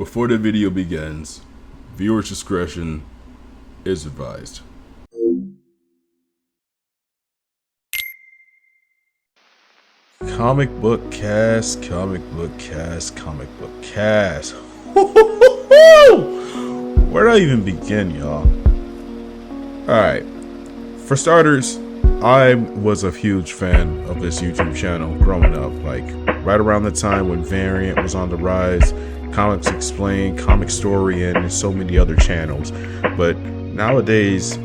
Before the video begins, viewers' discretion is advised. Comicbookcast. Where do I even begin, y'all? Alright, for starters, I was a huge fan of this YouTube channel growing up, like right around the time when Variant was on the rise, Comics Explained, Comic Story, and so many other channels. But nowadays,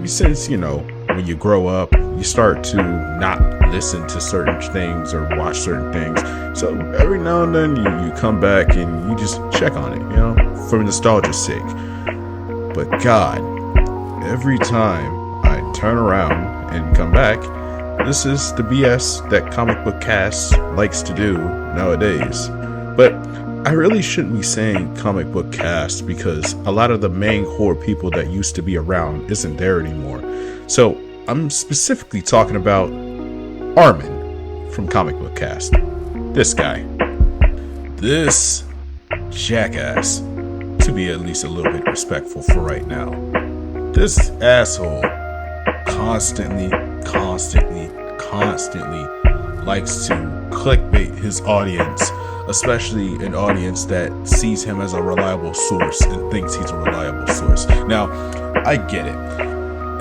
since, when you grow up, you start to not listen to certain things or watch certain things. So every now and then you come back and you just check on it, for nostalgia's sake. But God, every time I turn around and come back, this is the BS that Comicbookcast likes to do nowadays. But I really shouldn't be saying Comicbookcast because a lot of the main core people that used to be around isn't there anymore. So I'm specifically talking about Armin from Comicbookcast. This guy. This jackass, to be at least a little bit respectful for right now. This asshole constantly likes to clickbait his audience, especially an audience that sees him as a reliable source and thinks he's a reliable source. Now, I get it.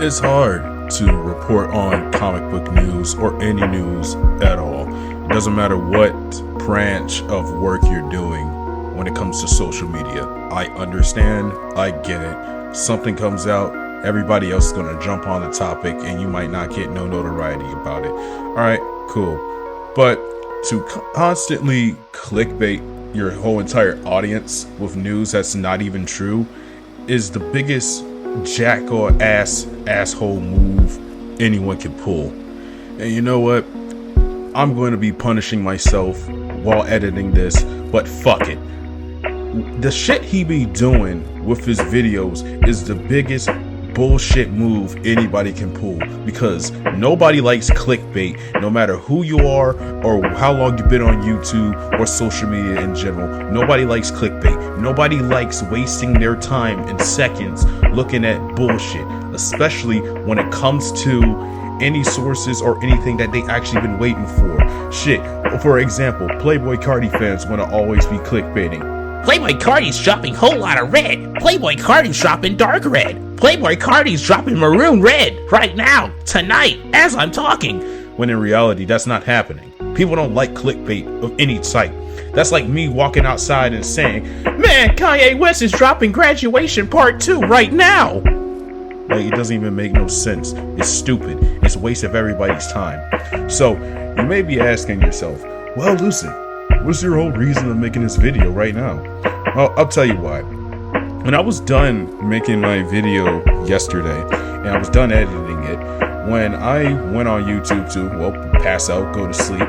It's hard to report on comic book news or any news at all. It doesn't matter what branch of work you're doing when it comes to social media. I understand. I get it. Something comes out, everybody else is going to jump on the topic and you might not get no notoriety about it. All right, cool. But to constantly clickbait your whole entire audience with news that's not even true is the biggest asshole move anyone can pull. And you know what? I'm going to be punishing myself while editing this, but fuck it. The shit he be doing with his videos is the biggest bullshit move anybody can pull, because nobody likes clickbait, no matter who you are or how long you've been on YouTube or social media in general. Nobody likes clickbait. Nobody likes wasting their time and seconds looking at bullshit, especially when it comes to any sources or anything that they actually been waiting for. Shit, for example, Playboy Cardi fans want to always be clickbaiting. Playboy Cardi's dropping whole lot of red. Playboy Cardi's dropping dark red. Playboy Cardi's dropping maroon red right now, tonight, as I'm talking. When in reality, that's not happening. People don't like clickbait of any type. That's like me walking outside and saying, man, Kanye West is dropping Graduation Part 2 right now. Like, it doesn't even make no sense. It's stupid. It's a waste of everybody's time. So, you may be asking yourself, well, Lucy, what's your whole reason of making this video right now? Well, I'll tell you why. When I was done making my video yesterday, and I was done editing it, when I went on YouTube to, pass out, go to sleep,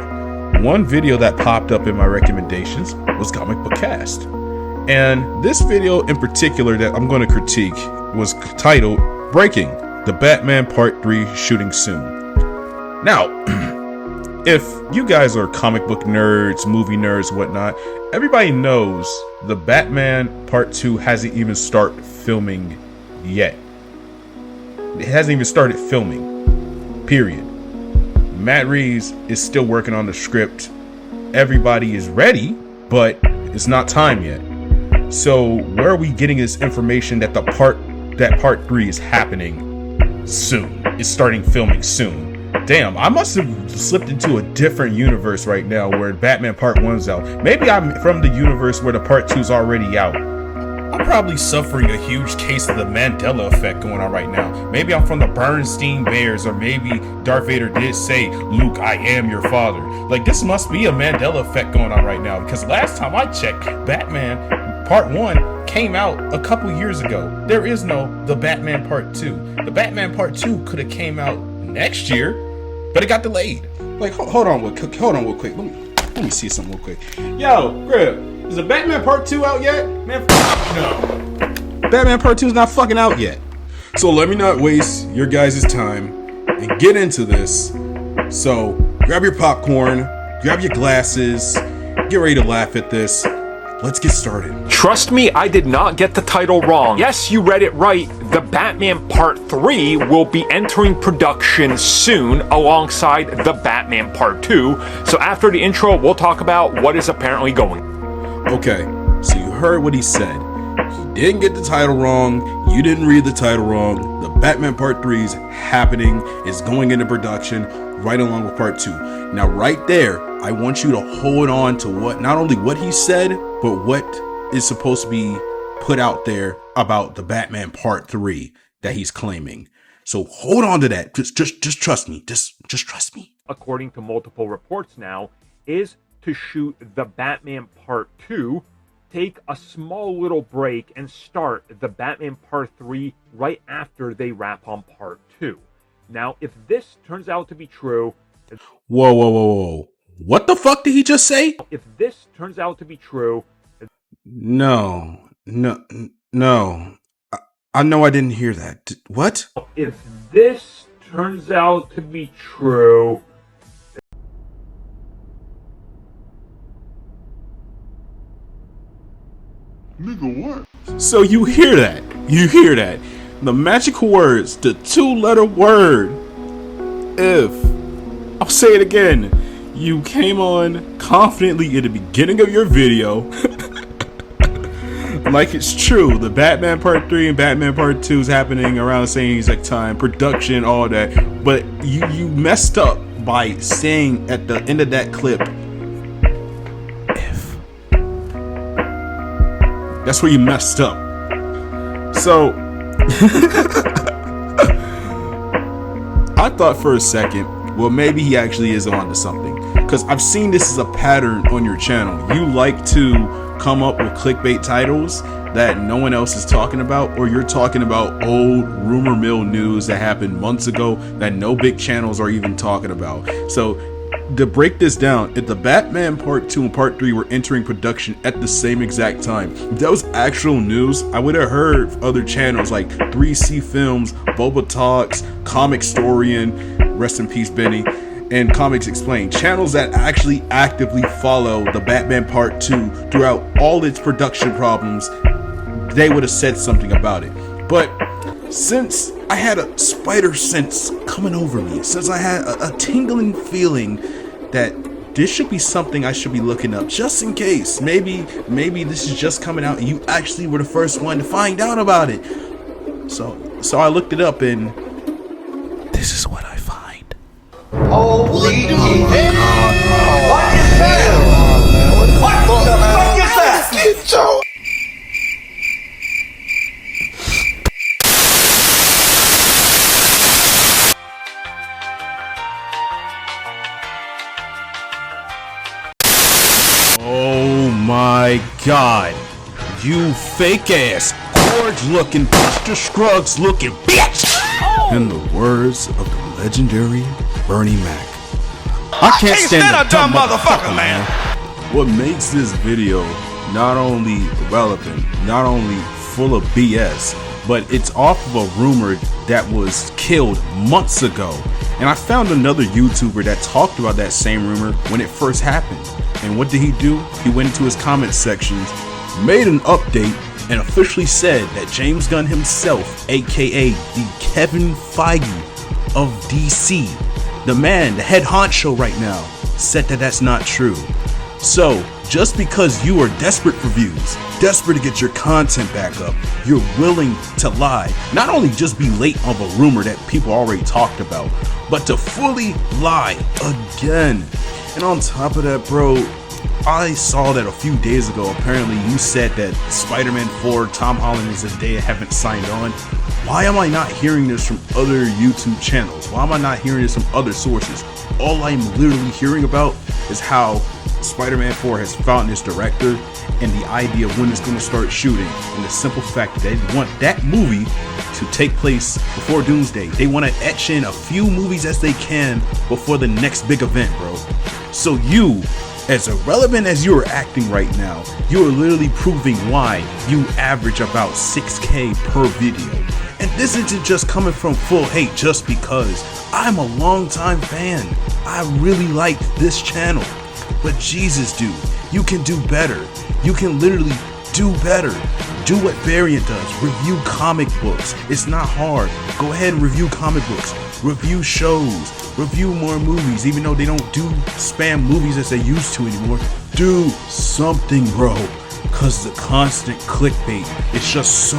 one video that popped up in my recommendations was Comicbookcast. And this video in particular that I'm going to critique was titled, Breaking, the Batman Part 3 Shooting Soon. Now, if you guys are comic book nerds, movie nerds, whatnot, everybody knows the Batman Part 2 hasn't even started filming yet. It hasn't even started filming, period. Matt Reeves is still working on the script. Everybody is ready, but it's not time yet. So where are we getting this information that part 3 is happening soon? It's starting filming soon. Damn, I must have slipped into a different universe right now where Batman Part 1's out. Maybe I'm from the universe where the Part 2's already out. I'm probably suffering a huge case of the Mandela effect going on right now. Maybe I'm from the Bernstein Bears, or maybe Darth Vader did say, Luke, I am your father. Like, this must be a Mandela effect going on right now, because last time I checked, Batman Part 1 came out a couple years ago. There is no The Batman Part 2. The Batman Part 2 could have came out next year, but it got delayed. Like, hold on real quick. Let me see something real quick. Yo, Grib, is the Batman Part 2 out yet? Man, no. Batman Part 2 is not fucking out yet. So let me not waste your guys' time and get into this. So grab your popcorn, grab your glasses, get ready to laugh at this. let's get started. Trust me, I did not get the title wrong. Yes, you read it right. The Batman Part 3 will be entering production soon alongside The Batman Part 2. So after the intro, we'll talk about what is apparently going. Okay, so you heard what he said. He didn't get the title wrong. You didn't read the title wrong. The Batman Part 3 is happening. It's going into production right along with Part 2. Now, right there, I want you to hold on to not only what he said, but what is supposed to be put out there about the Batman Part 3 that he's claiming. So hold on to that. Just trust me. Just trust me. According to multiple reports now, is to shoot the Batman Part 2, take a small little break, and start the Batman Part 3 right after they wrap on Part 2. Now, if this turns out to be true... Whoa. What the fuck did he just say? If this turns out to be true... No. I know I didn't hear that. What? If this turns out to be true... Nigga, what? So you hear that? The magical words, the 2-letter word. If. I'll say it again. You came on confidently at the beginning of your video. Like it's true. The Batman Part 3 and Batman Part 2 is happening around the same exact time. Production, all that. But you messed up by saying at the end of that clip, that's where you messed up. So, I thought for a second, well, maybe he actually is onto something. Because I've seen this as a pattern on your channel. You like to come up with clickbait titles that no one else is talking about, or you're talking about old rumor mill news that happened months ago that no big channels are even talking about. So, to break this down, if the Batman Part 2 and Part 3 were entering production at the same exact time, if that was actual news, I would have heard other channels like 3C Films, Boba Talks, Comic Storian, rest in peace Benny, and Comics Explained, channels that actually actively follow the Batman Part 2 throughout all its production problems. They would have said something about it. But since I had a spider sense coming over me, since I had a tingling feeling that this should be something I should be looking up, just in case. Maybe this is just coming out and you actually were the first one to find out about it. So I looked it up, and this is what I find. Holy shit! What is that? What the fuck is that? Get your... Oh my god. You fake ass, gorge looking, Buster Scruggs looking bitch! In the words of the legendary Bernie Mac. I can't stand that dumb motherfucker, man. What makes this video not only relevant, not only full of BS, but it's off of a rumor that was killed months ago. And I found another YouTuber that talked about that same rumor when it first happened. And what did he do? He went into his comment sections, made an update, and officially said that James Gunn himself, aka the Kevin Feige of DC, the man, the head honcho right now, said that that's not true. So, just because you are desperate for views, desperate to get your content back up, you're willing to lie, not only just be late of a rumor that people already talked about, but to fully lie again. And on top of that, bro, I saw that a few days ago. Apparently you said that Spider-Man 4, Tom Holland and Zendaya haven't signed on. Why am I not hearing this from other YouTube channels? Why am I not hearing this from other sources? All I'm literally hearing about is how Spider-Man 4 has found its director and the idea of when it's going to start shooting, and the simple fact that they want that movie to take place before Doomsday. They want to etch in a few movies as they can before the next big event, bro. So you, as irrelevant as you are acting right now, you are literally proving why you average about 6K per video. And this isn't just coming from full hate just because. I'm a longtime fan. I really liked this channel. But Jesus, dude, You can do better. You can literally do better. Do what Variant does. Review comic books. It's not hard. Go ahead and review comic books. Review shows. Review more movies, even though they don't do spam movies as they used to anymore. Do something, bro. Cause the constant clickbait is just so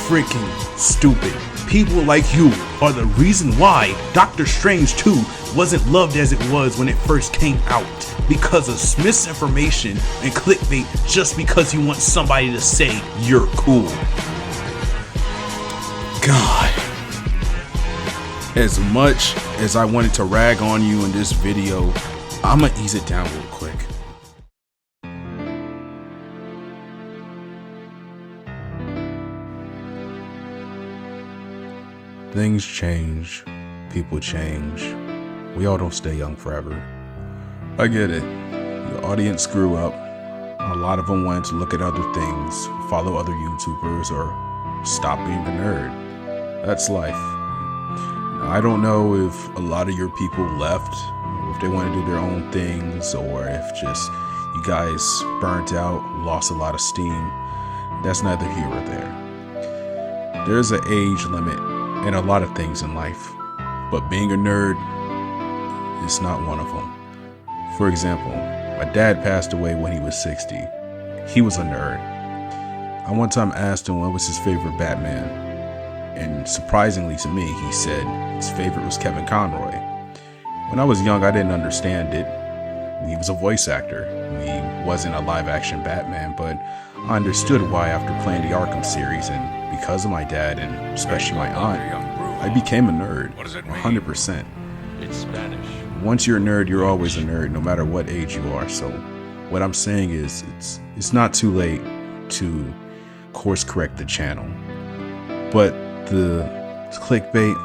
freaking stupid. People like you are the reason why Doctor Strange 2 wasn't loved as it was when it first came out. Because of misinformation and clickbait just because you want somebody to say you're cool. God. As much as I wanted to rag on you in this video, I'ma ease it down real quick. Things change, people change. We all don't stay young forever. I get it. The audience grew up. A lot of them wanted to look at other things, follow other YouTubers, or stop being a nerd. That's life. Now, I don't know if a lot of your people left, or if they want to do their own things, or if just you guys burnt out, lost a lot of steam. That's neither here or there. There's an age limit in a lot of things in life, but being a nerd is not one of them. For example, my dad passed away when he was 60. He was a nerd. I one time asked him what was his favorite Batman, and surprisingly to me, he said his favorite was Kevin Conroy. When I was young, I didn't understand it. He was a voice actor. He wasn't a live-action Batman, but I understood why after playing the Arkham series, and because of my dad, and especially my aunt, I became a nerd, 100%. It's Spanish. Once you're a nerd, you're always a nerd, no matter what age you are. So what I'm saying is it's not too late to course correct the channel. But the clickbait,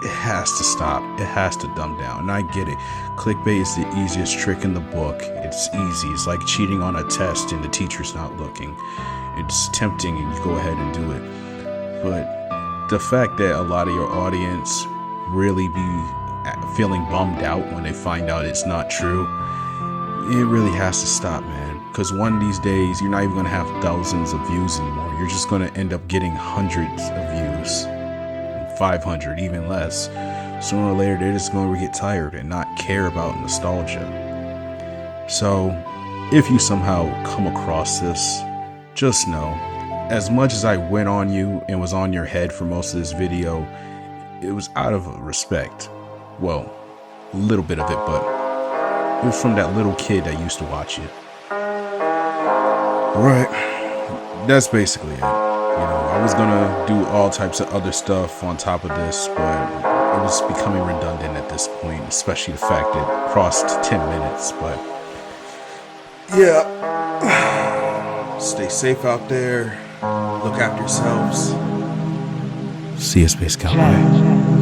it has to stop. It has to dumb down. And I get it. Clickbait is the easiest trick in the book. It's easy. It's like cheating on a test and the teacher's not looking. It's tempting and you go ahead and do it. But the fact that a lot of your audience really be feeling bummed out when they find out it's not true, it really has to stop, man. Because one of these days, you're not even going to have thousands of views anymore. You're just going to end up getting hundreds of views, 500, even less. Sooner or later, they're just going to get tired and not care about nostalgia. So, if you somehow come across this, just know, as much as I went on you and was on your head for most of this video, it was out of respect. Well, a little bit of it, but it was from that little kid that used to watch it. Alright, that's basically it. You know, I was gonna do all types of other stuff on top of this, but it was becoming redundant at this point, especially the fact that it crossed 10 minutes, but yeah. Stay safe out there. Look after yourselves. See you, Space Cowboy.